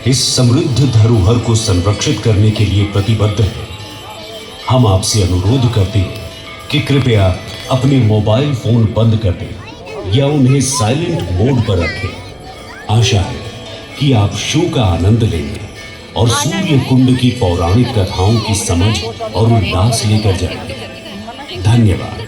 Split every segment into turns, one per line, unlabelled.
इस समृद्ध धरोहर को संरक्षित करने के लिए प्रतिबद्ध है। हम आपसे अनुरोध करते हैं कि कृपया अपने मोबाइल फोन बंद कर दें या उन्हें साइलेंट मोड पर रखें। आशा है कि आप शो का आनंद लेंगे और सूर्य कुंड की पौराणिक कथाओं की समझ और उल्लास लेकर जाएंगे। धन्यवाद।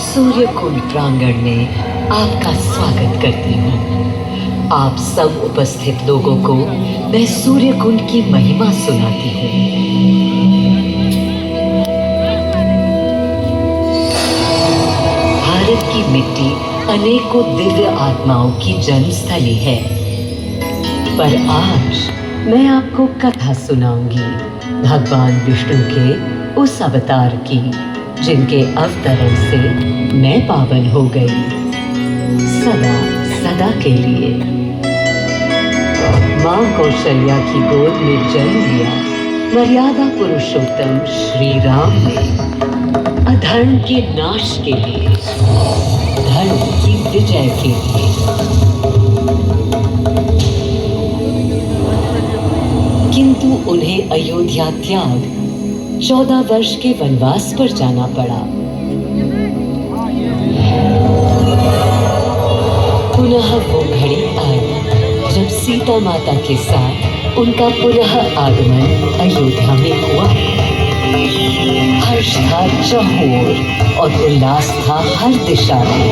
सूर्य कुंड प्रांगण में आपका स्वागत करती हूँ। आप सब उपस्थित लोगों को मैं सूर्य कुंड की महिमा सुनाती हूँ। भारत की मिट्टी अनेकों दिव्य आत्माओं की जन्मस्थली है, पर आज मैं आपको कथा सुनाऊंगी भगवान विष्णु के उस अवतार की जिनके अवतरण से मैं पावन हो गई सदा सदा के लिए। माँ कौशल्या की गोद में जन्म लिया मर्यादा पुरुषोत्तम श्री राम ने अधर्म के नाश के लिए, धर्म की विजय के लिए। किंतु उन्हें अयोध्या त्याग 14 वर्ष के वनवास पर जाना पड़ा। पुनः वो घड़ी आई जब सीता माता के साथ उनका पुनः आगमन अयोध्या में हुआ। हर्ष था चहुओर और उल्लास था हर दिशा में।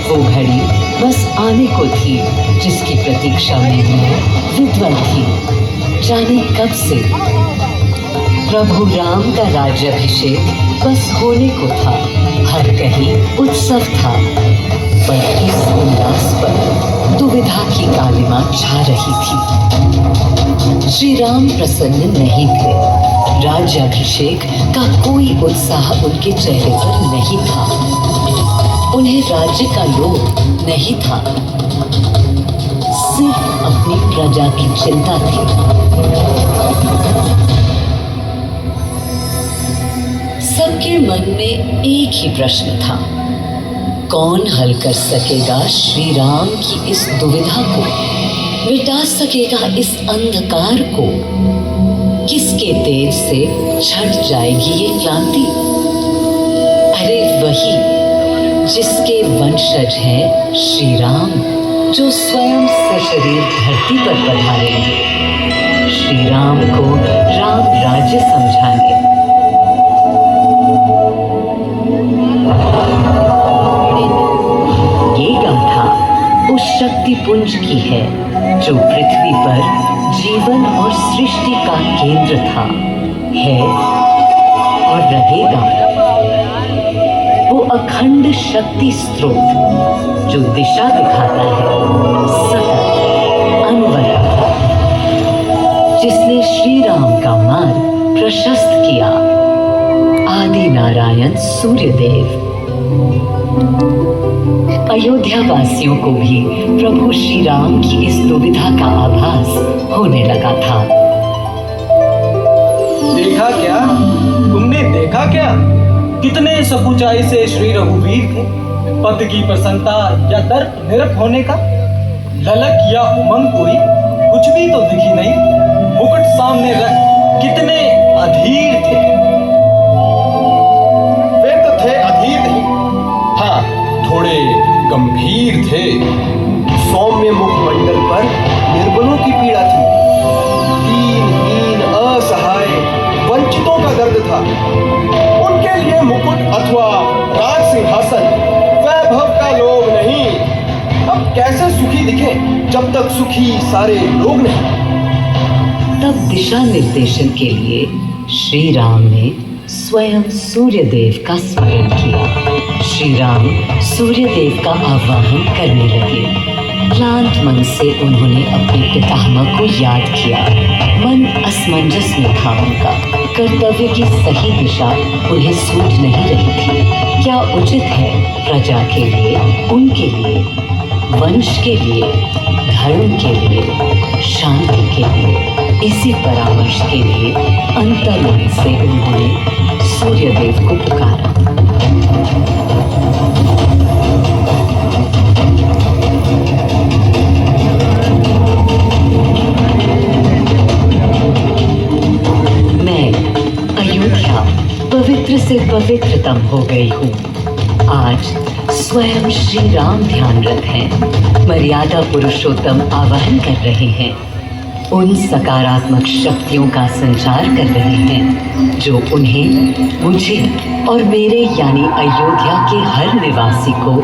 वो घड़ी बस आने को थी, जिसकी प्रतीक्षा में मैं विद्वल थी। जाने कब से प्रभु राम का राज्याभिषेक बस होने को था। हर कहीं उत्सव था, पर इस उल्लास पर दुविधा की कालिमा छा रही थी। श्री राम प्रसन्न नहीं थे। राज्याभिषेक का कोई उत्साह उनके चेहरे पर नहीं था। उन्हें राज्य का लोभ नहीं था, सिर्फ अपनी प्रजा की चिंता थी। सबके मन में एक ही प्रश्न था, कौन हल कर सकेगा श्री राम की इस दुविधा को, मिटा सकेगा इस अंधकार को? किसके तेज से छट जाएगी ये क्रांति? अरे वही जिसके वंशज हैं श्री राम, जो स्वयं सशरीर धरती पर पधारेंगे श्री राम को राम राज्य समझाने। ये गाथा उस शक्ति पुंज की है जो पृथ्वी पर जीवन और सृष्टि का केंद्र था, है और रहेगा। वो अखंड शक्ति स्रोत जो दिशा दिखाता है सतत अनवरत, जिसने श्री राम का मार्ग प्रशस्त किया, आदि नारायण सूर्यदेव। अयोध्या वासियों को भी प्रभु श्री राम की इस दुविधा का आभास होने लगा था।
देखा क्या? तुमने देखा क्या? कितने सकुचाई से श्री रघुवीर थे। पद की प्रसन्नता या दर्प निरप होने का ललक या उमंग कोई कुछ भी तो दिखी नहीं। मुकुट सामने रख कितने अधीर थे।
वे तो थे अधीर नहीं, हाँ थोड़े गंभीर थे। सौम्य मुखमंडल पर निर्बलों की पीड़ा थी, दीनहीन असहाय वंचितों का दर्द था। उनके लिए मुकुट अथवा राज सिंहासन वैभव का लोभ नहीं। अब कैसे सुखी दिखे जब तक सुखी सारे लोग नहीं।
तब दिशा निर्देशन के लिए श्री राम ने स्वयं सूर्यदेव का स्मरण किया। श्री राम सूर्यदेव का आवाहन करने लगे। क्लांत मन से उन्होंने अपने पितामह को याद किया। मन असमंजस में था उनका। कर्तव्य की सही दिशा उन्हें सूझ नहीं रही थी। क्या उचित है प्रजा के लिए, उनके लिए, वंश के लिए, धर्म के लिए, शांति के लिए? इसी परामर्श के लिए अंतर्मन से उन्होंने सूर्यदेव को पुकारा। मैं अयोध्या पवित्र से पवित्रतम हो गई हूँ। आज स्वयं श्री राम ध्यानरत हैं, मर्यादा पुरुषोत्तम आवाहन कर रहे हैं, उन सकारात्मक शक्तियों का संचार कर रहे हैं जो उन्हें, मुझे और मेरे यानी अयोध्या के हर निवासी को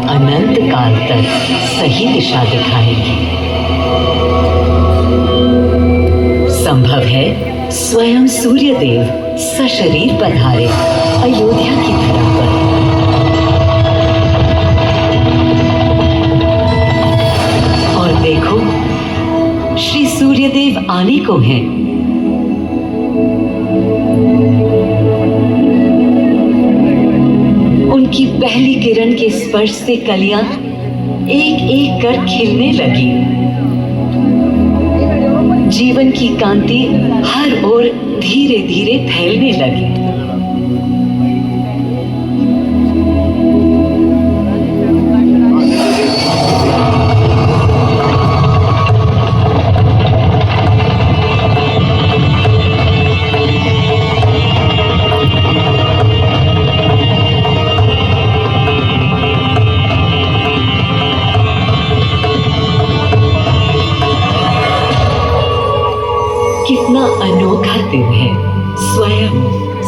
अनंत काल तक सही दिशा दिखाएंगी। संभव है स्वयं सूर्यदेव सशरीर पधारे अयोध्या की धरा पर। और देखो, श्री सूर्यदेव आने को हैं। उनकी पहली किरण के स्पर्श से कलियां एक एक कर खिलने लगी। जीवन की कांति हर ओर धीरे धीरे फैलने लगी। कितना अनोखा दिन है। स्वयं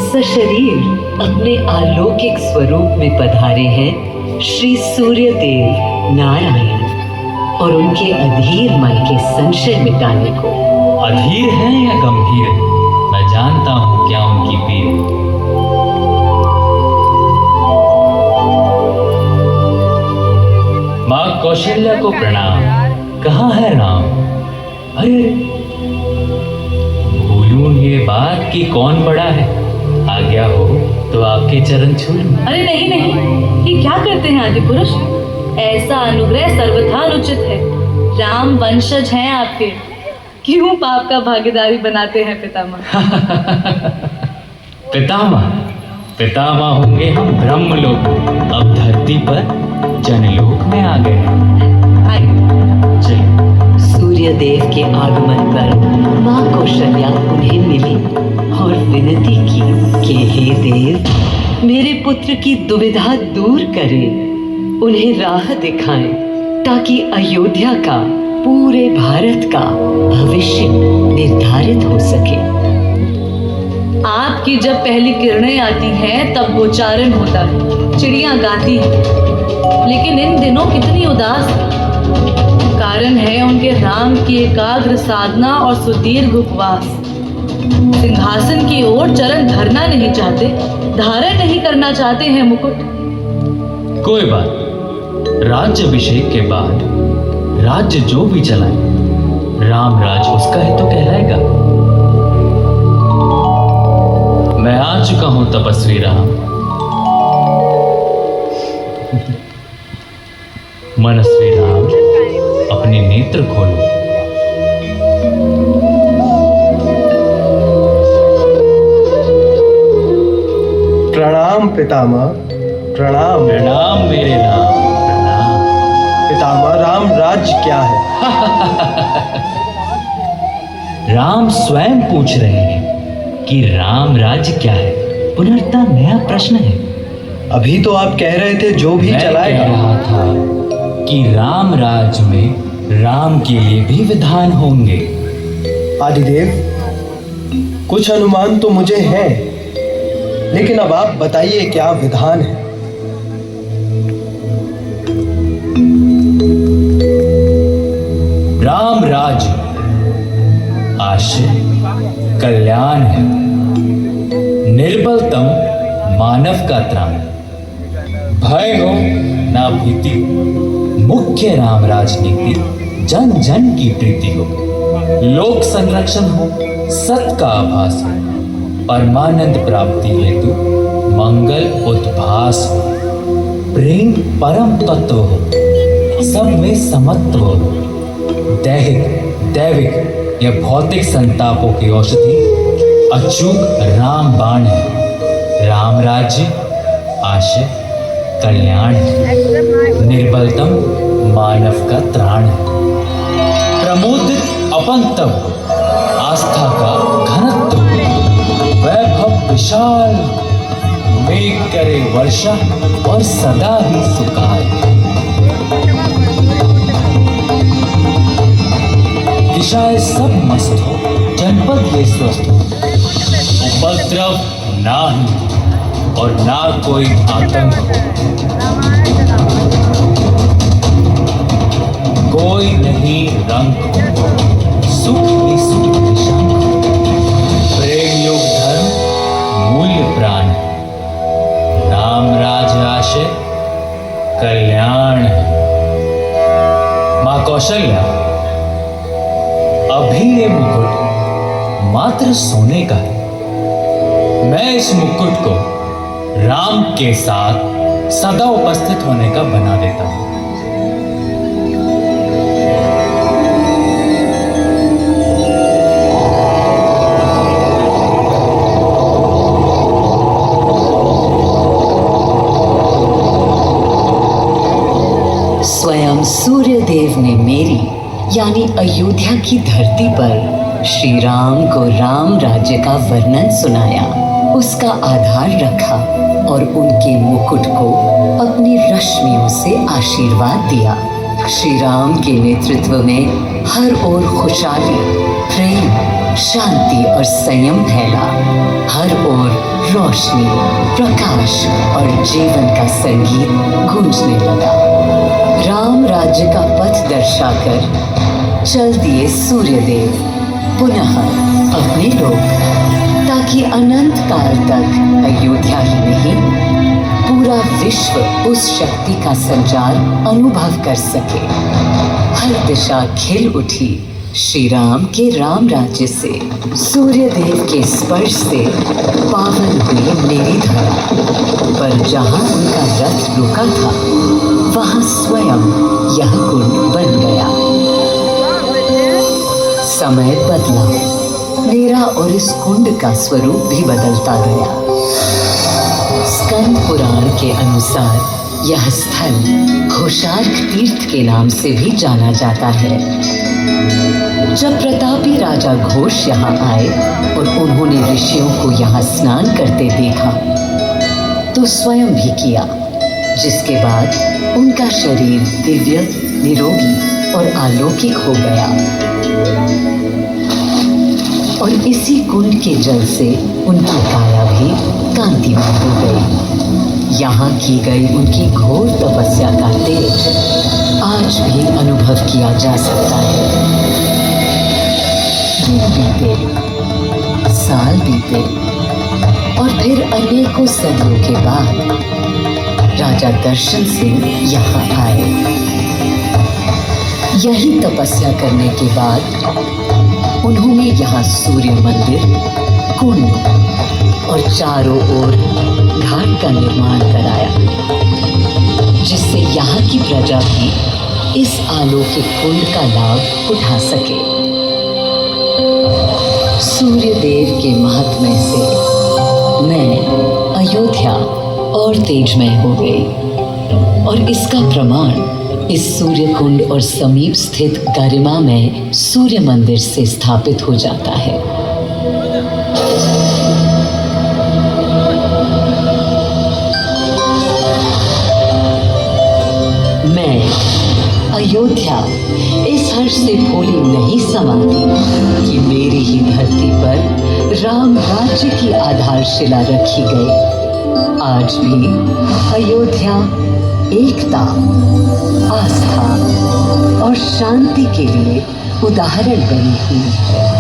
सशरीर अपने अलौकिक स्वरूप में पधारे हैं श्री सूर्यदेव नारायण और उनके अधीर मन के संशय मिटाने को।
अधीर है या गंभीर है, मैं जानता हूं क्या उनकी पीड़ है। माँ कौशल्या को प्रणाम। कहाँ है राम? अरे भूलूं ये बात कि कौन बड़ा है। आज्ञा हो तो आपके चरण छू लूं।
अरे नहीं नहीं, ये क्या करते हैं आदि पुरुष? ऐसा अनुग्रह सर्वथा अनुचित है। राम वंशज हैं आपके, क्यों पाप का भागीदारी बनाते हैं पितामह?
पितामह पितामह होंगे हम ब्रह्मलोक, अब धरती पर जनलोक में आ गए हैं।
आइए।
चलिए।
सूर्यदेव के आगमन पर माँ कौशल्या उन्हें मिली और विनती की कि हे देव, मेरे पुत्र की दुविधा दूर करें, उन्हें राह दिखाएं ताकि अयोध्या का, पूरे भारत का भविष्य निर्धारित हो सके।
आपकी जब पहली किरणें आती हैं तब गोचारण होता है, चिड़ियां गाती हैं, लेकिन इन दिनों कितनी उदास है। कारण है उनके राम की एकाग्र साधना और सुदीर्घ उपवास। सिंहासन की ओर चरण धरना नहीं चाहते, धारण नहीं करना चाहते हैं मुकुट।
कोई बात, राज्य अभिषेक के बाद राज्य जो भी चलाए, राम राज उसका ही तो कहलाएगा। मैं आ चुका हूं तपस्वी राम। मनस्वी राम, अपने नेत्र खोलो।
प्रणाम पितामह, प्रणाम।
प्रणाम मेरे राम, प्रणाम।
पितामह, राम राज्य क्या है?
राम स्वयं पूछ रहे हैं कि राम राज्य क्या है। पुनर्ता नया प्रश्न है।
अभी तो आप कह रहे थे जो भी
मैं
चलाएगा।
कह रहा था कि राम राज्य में राम के लिए भी विधान होंगे।
आदिदेव, कुछ अनुमान तो मुझे है, लेकिन अब आप बताइए क्या विधान है?
राम राज्य आश्रय कल्याण है, निर्बलतम मानव का त्राण। भय हो ना भीति, मुख्य राम राजनीति, जन जन की प्रीति हो। लोक संरक्षण हो, सत का आभास हो, परमानंद प्राप्ति हेतु मंगल उद्भास हो। प्रेम परम तत्व हो, सब में समत्व हो। दैहिक दैविक या भौतिक संतापों की औषधि अचूक राम बाण है। राम राज्य आशय कल्याण है, निर्बलतम मानव का त्राण है। प्रमोदित अपंतव, आस्था का घनत्व, वैभव विशाल, मेघ करे वर्षा और सदा ही सुकाल। दिशाएं सब मस्त हो, जनपद ये स्वस्थ हो। उपद्रव ना ही और ना कोई आतंक हो। कोई नहीं रंग हो, सुख ही सुख निशंक हो। प्रेम योग धर्म मूल्य प्राण है। राम राज आशय कल्याण है। माँ कौशल्या, अभी ये मुकुट मात्र सोने का है। मैं इस मुकुट को राम के साथ सदा उपस्थित होने का बना देता हूं।
स्वयं सूर्यदेव ने मेरी यानी अयोध्या की धरती पर श्री राम को राम राज्य का वर्णन सुनाया, उसका आधार रखा और उनके मुकुट को अपनी रश्मियों से आशीर्वाद दिया। श्री राम के नेतृत्व में हर ओर खुशहाली, प्रेम, शांति और संयम फैला। हर ओर रोशनी, प्रकाश और जीवन का संगीत गूंजने लगा। राम राज्य का पथ दर्शाकर चल दिए सूर्यदेव पुनः अपने लोक, ताकि अनंत काल तक अयोध्या ही नहीं, पूरा विश्व उस शक्ति का संचार अनुभव कर सके। हर दिशा खिल उठी श्री राम के राम राज्य से। सूर्यदेव के स्पर्श से पावन हुई मेरी धरा, पर जहाँ उनका रथ रुका था वहाँ स्वयं यह कुंड बन गया। समय बदला, मेरा और इस कुंड का स्वरूप भी बदलता गया। स्कंद पुराण के अनुसार यह स्थल घोषार्क तीर्थ के नाम से भी जाना जाता है। जब प्रतापी राजा घोष यहाँ आए और उन्होंने ऋषियों को यहाँ स्नान करते देखा तो स्वयं भी किया, जिसके बाद उनका शरीर दिव्य, निरोगी और अलौकिक हो गया। और इसी कुंड के जल से उनकी काया भी कांतिमय हो गई। यहाँ की गई उनकी घोर तपस्या का तेज आज भी अनुभव किया जा सकता है। दिन बीते, साल बीते और फिर अनेकों सदियों के बाद राजा दर्शन सिंह यहाँ आए। यही तपस्या करने के बाद उन्होंने यहाँ सूर्य मंदिर, कुंड और चारों ओर घाट का निर्माण कराया, जिससे यहाँ की प्रजा भी इस अलौकिक कुंड का लाभ उठा सके। सूर्यदेव के महात्म्य से मैं अयोध्या और तेजमय हो गई, और इसका प्रमाण इस सूर्य कुंड और समीप स्थित गरिमा में सूर्य मंदिर से स्थापित हो जाता है। मैं अयोध्या इस हर्ष से भूली नहीं समाती कि मेरी ही धरती पर राम राज्य की आधारशिला रखी गई। आज भी अयोध्या एकता, आस्था और शांति के लिए उदाहरण बनी हुई है।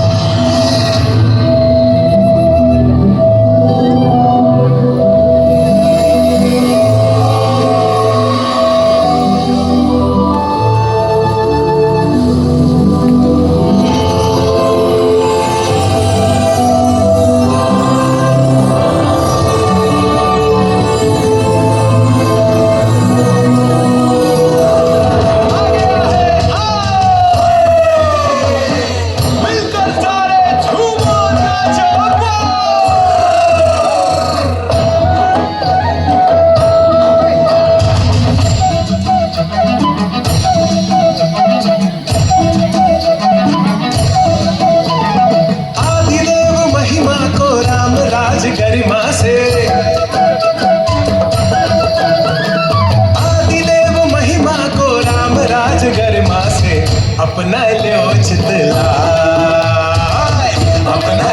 अपना लो चितला, अपना